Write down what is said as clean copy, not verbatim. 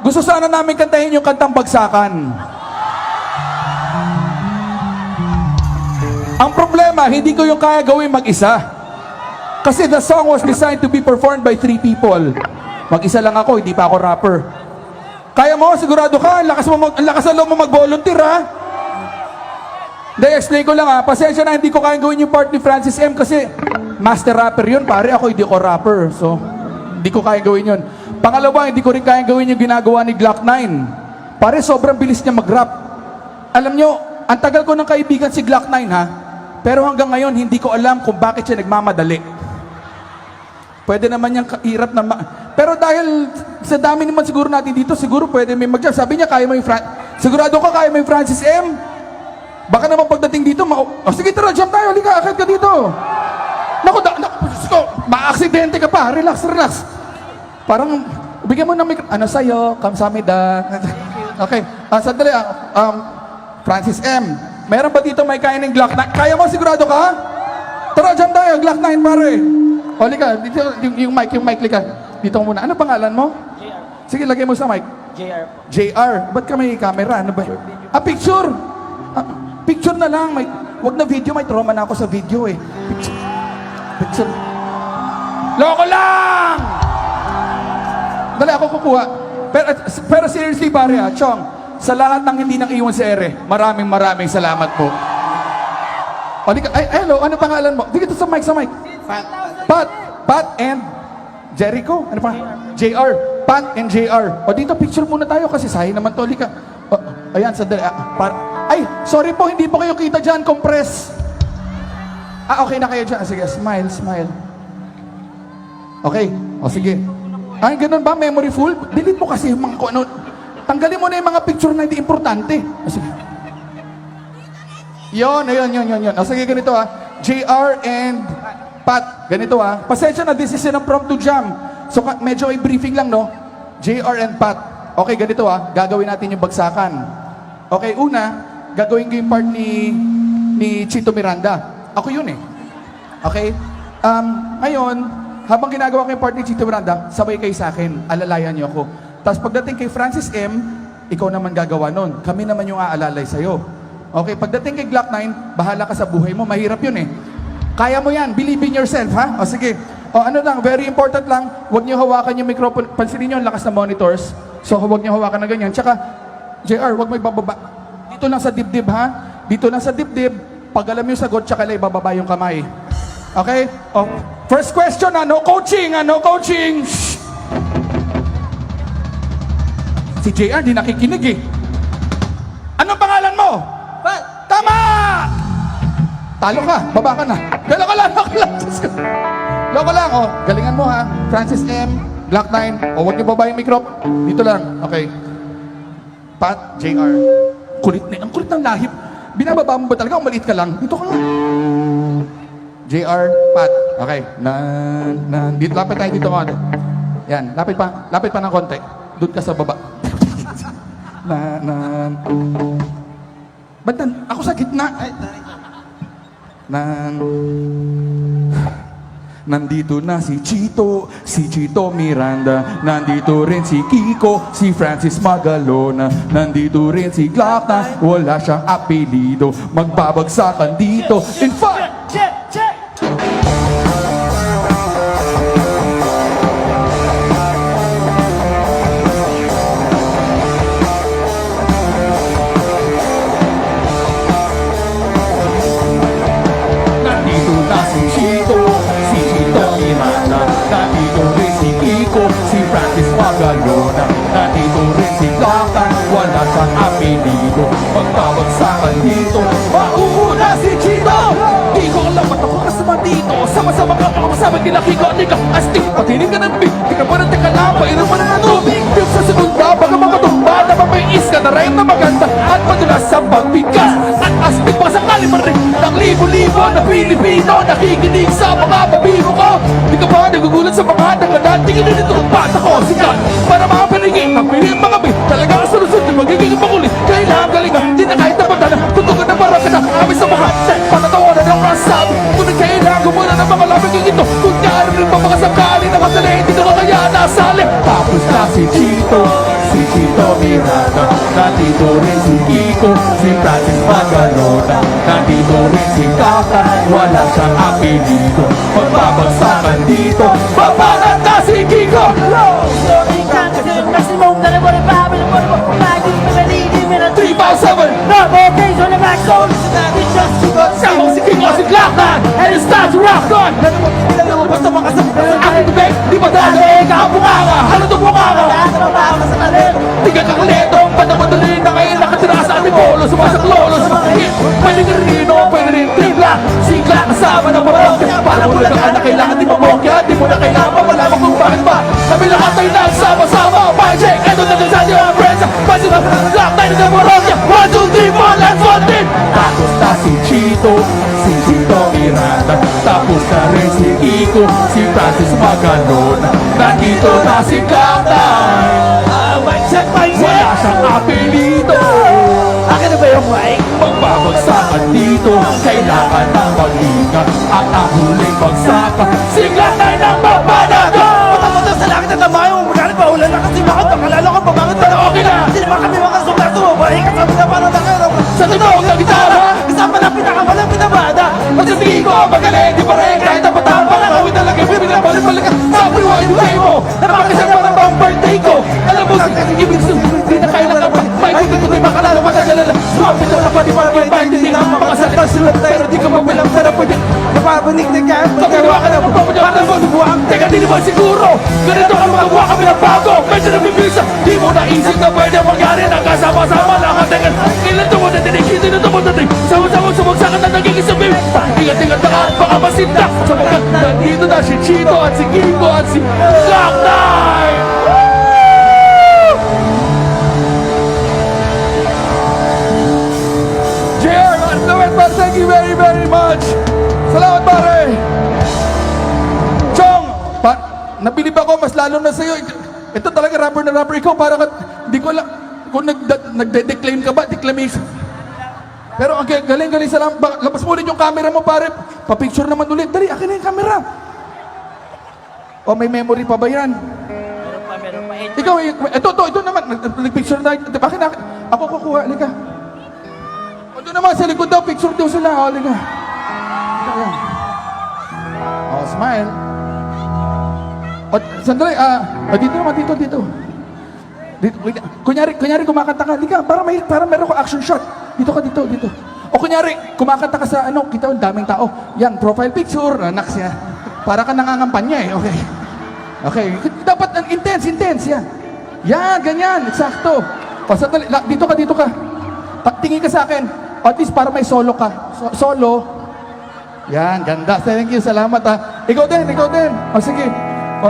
Gusto sana namin kantahin yung kantang Bagsakan. Ang problema, hindi ko yung kaya gawin mag-isa. Kasi the song was designed to be performed by 3 people. Mag-isa lang ako, hindi pa ako rapper. Kaya mo, sigurado ka, ang lakas na loob mo mag-volunteer, ha? Hindi, explain ko lang, ha? Pasensya na, hindi ko kaya gawin yung part ni Francis M. Kasi master rapper yun, pare. Ako, hindi ko rapper. So, hindi ko kaya gawin yun. Pangalawa, hindi ko rin kaya gawin yung ginagawa ni Glock 9. Pare, sobrang bilis niya mag-rap. Alam nyo, ang tagal ko ng kaibigan si Glock 9, ha? Pero hanggang ngayon, hindi ko alam kung bakit siya nagmamadali. Pwede naman niyang hirap na pero dahil sa dami naman siguro natin dito, siguro pwede may mag-jump. Sabi niya, kaya mo yung sigurado ka, kaya mo yung Francis M. Baka naman pagdating dito, sige tara, jump tayo, halika, akit ka dito. Naku, ma-aksidente ka pa, relax. Parang, bigyan mo ng ano sa'yo, kamsamida. Okay, sandali, Francis M. Meron ba dito may kaya ng Glock 9? Kaya mo, sigurado ka? Tara, jump tayo, Glock 9, pare. O, lika, dito, yung mic, lika. Dito muna. Ano pangalan mo? JR. Sige, lagay mo sa mic. JR. JR. Ba't ka may camera? Ano ba? Picture. Picture na lang. Wag na video, may trauma na ako sa video eh. Picture. Loko lang! Dali, ako kukuha. Pero seriously, pare ha, Chong, sa lahat ng hindi nang iwan si Ere, maraming salamat po. O, lika, hello, ano pangalan mo? Dito sa mic, Pat and Jericho? Ano pa? JR. Pat and JR. O dito, picture muna tayo kasi sahi naman to. Lika. O, ayan, sandali. Ay, sorry po, hindi po kayo kita dyan. Compress. Okay na kayo dyan. Sige, smile. Okay. O, sige. Ay, ganun ba? Memory full? Delete mo kasi yung mga kung ano. Tanggalin mo na yung mga picture na hindi importante. O, sige. Ayun. O, sige, ganito JR and Pat, ganito pasensya na, this is an impromptu jam. So, medyo ay briefing lang, no? JR and Pat. Okay, ganito gagawin natin yung bagsakan. Okay, una, gagawin ko yung part ni Chito Miranda. Ako yun eh. Okay? Ngayon, habang ginagawa ko yung part ni Chito Miranda, sabay kayo sa akin, alalayan niyo ako. Tapos pagdating kay Francis M, ikaw naman gagawa nun. Kami naman yung aalalay sa'yo. Okay, pagdating kay Glock 9, bahala ka sa buhay mo. Mahirap yun eh. Kaya mo yan. Believe in yourself, ha? O sige. O ano lang, very important lang, huwag niyo hawakan yung microphone. Pansinin niyo ang lakas ng monitors. So huwag niyo hawakan na ganyan. Tsaka, JR, huwag mo ibababa. Dito lang sa dibdib, ha? Dito lang sa dibdib. Pag alam yung sagot, tsaka lang ibababa yung kamay. Okay? O, first question, no coaching, no coaching. Shh. Si JR, di nakikinig eh. Anong pangalan mo? Pat! Tama! Talo ka, baba ka na. Loko lang. Loko lang, galingan mo ha. Francis M, Glock 9. Huwag niyo baba yung microphone. Dito lang, okay. Pat, JR. Kulit na, ang kulit ng lahip. Binababa mo ba talaga? Maliit ka lang. Dito ka nga. JR, Pat. Okay. Dito, lapit tayo dito konti. Yan, lapit pa ng konti. Doon ka sa baba. Ba't ako sa gitna? Nandito na si Chito Miranda. Nandito rin si Kiko, si Francis Magalona. Nandito rin si Glock na wala siyang apelido. Magbabagsakan dito in 5. Check! Nandito rin si Kiko, si Francis Magalona. Nandito rin si Glock, wala siyang apelido. Magbabagsakan dito, mauuna si Chito. Di ko alam ba't ako kasama dito. Sama-sama ka ako kasama nila Kiko. Di ka astig, patinig ka ng big. Di ka pa teka lang, painom pa ng tubig. Tip sa segunda, baka makatumba. Napapais ka na rhyme na maganda at madulas sa pagbigas. At astig pa sa kalimarin ng libo-libo na Pilipino. Nakikinig sa mga pabibo ko. Di ka ba nagugulat sa mga nagandaan? Tingin na nito ang bata ko. Sikat para mga piligin, magpiling mga bit. Talagang sunod-sunod, magiging makulit. Kailangan galingan, di na kahit napatan. Tutugan na parang ka na kami sa mga patatawanan ng rasabi. Ngunit kailangan ko muna ng mga labing ito. Kung nyari rin pa mga sakali na kasali, hindi na kakayanan. kasali. Tapos na si Chito Miranda, nandito rin si Kiko, si Francis Magalona, nandito rin si Kaka, wala siyang apelido. Magbabagsakan dito, babanat na si Kiko. Story can maximum that I want to buy, but I want to buy this, but I need him in a 357, no more days on the back zone. It's just too much. sama si Kiko, si Glockman, and it's time to rock on. Basta makasama sa aking bibig, di ba dali ka ang bunganga? Ano itong bunganga? Tiga kakalitong, patamadali na kayo nakatira sa ating polo. Sumasaklolo, sumakahit, pwede rin rino, pwede rin tripla. Sigla, kasama ng marokya. Para mo lang na kailangan di mamokya. Di mo na kailangan malaman kung bakit ba. Kami lahat ay nagsama-sama. Pajek, eto na din sa ating mga friends. Pasi na, lock tayo ng marokya. 1, 2, 3, 4, let's vote it! Tapos na si Chito Miranda. Tapos na rin si Kiko, si Francis Magalona. Nandito na si Kakay. Wala siyang apelido. Akin na ba yung mic? Magbabagsakan dito, kailangan ng pag-inga. At ang huling bagsaka, sigla tayo ng babanaga. Patapos sa langit at tamayo, magalit pa ulan na kasi bakit makalala ko pabangit na Okay na. Hindi naman kami mga sumberto, babae kasama na parang nakero. Sa tunog ng gitara, Kasama na pinakamalang pinabada. pagsasabihin ko, magaling, di pa rin kahit ang batang panakawin talaga, bibigla-balik-balik ka sa buhay ng tayo mo. Napakasang parang bang birthday ko. Alam mo, ibig sabihin, hindi na kailangan pa. May kututuloy makalala, matagalala. Sumapit na pati para kay Biden, hindi na makasalita. Pero di ka mabilang, pero pwede. Napapanik na ka. Kapagawa ka na magpapadya ka ng magbubuang. Teka, di naman siguro. Ganito ka magawa kami ng bago. Medyo nabibisa. Di mo naisip na pwede mangyari na kasama-sama lang ang teka. Ilan ito mo na dinig, hindi na ito mo na dinig. Sama-sama sumagsakan na nagiging sabi. Ingat-ingat na ka, baka masindak. Sapagkat nandito na si Chito at si Kiko at si Black Knight. JR, thank you very, very much. Salamat, pare. Chong, nabilib ako, mas lalo na sa'yo. Ito talaga rapper na rapper. Ikaw, parang hindi ko alam kung nagde-declaim ka ba, declamation. Pero ang galing-galing, salamat. Labas mo ulit yung camera mo, pare. Pa-picture naman ulit. Dali, akin na yung camera. O, may memory pa ba yan? Meron pa. Ikaw, ito naman. Nag-picture na. Akin na. Ako kukuha. Halika. O, doon naman, sa likod daw. Picture daw sila. O, halika. O, smile. O, sandali. Dito naman, dito. Dito, kunyari kumakanta ka. Halika, para meron ko action shot. Dito ka, dito. O kunyari, kumakanta ka sa kita, ang daming tao. Yan, profile picture. Naks yan. Para ka nangangampanya eh. Okay. Dapat intense. Yan. Yan, ganyan. Eksakto. O, sandali. Dito ka. Tingin ka sa akin. O, at least para may solo ka. Solo. Yan, ganda. Thank you, salamat ha. Ikaw din. O, sige. O,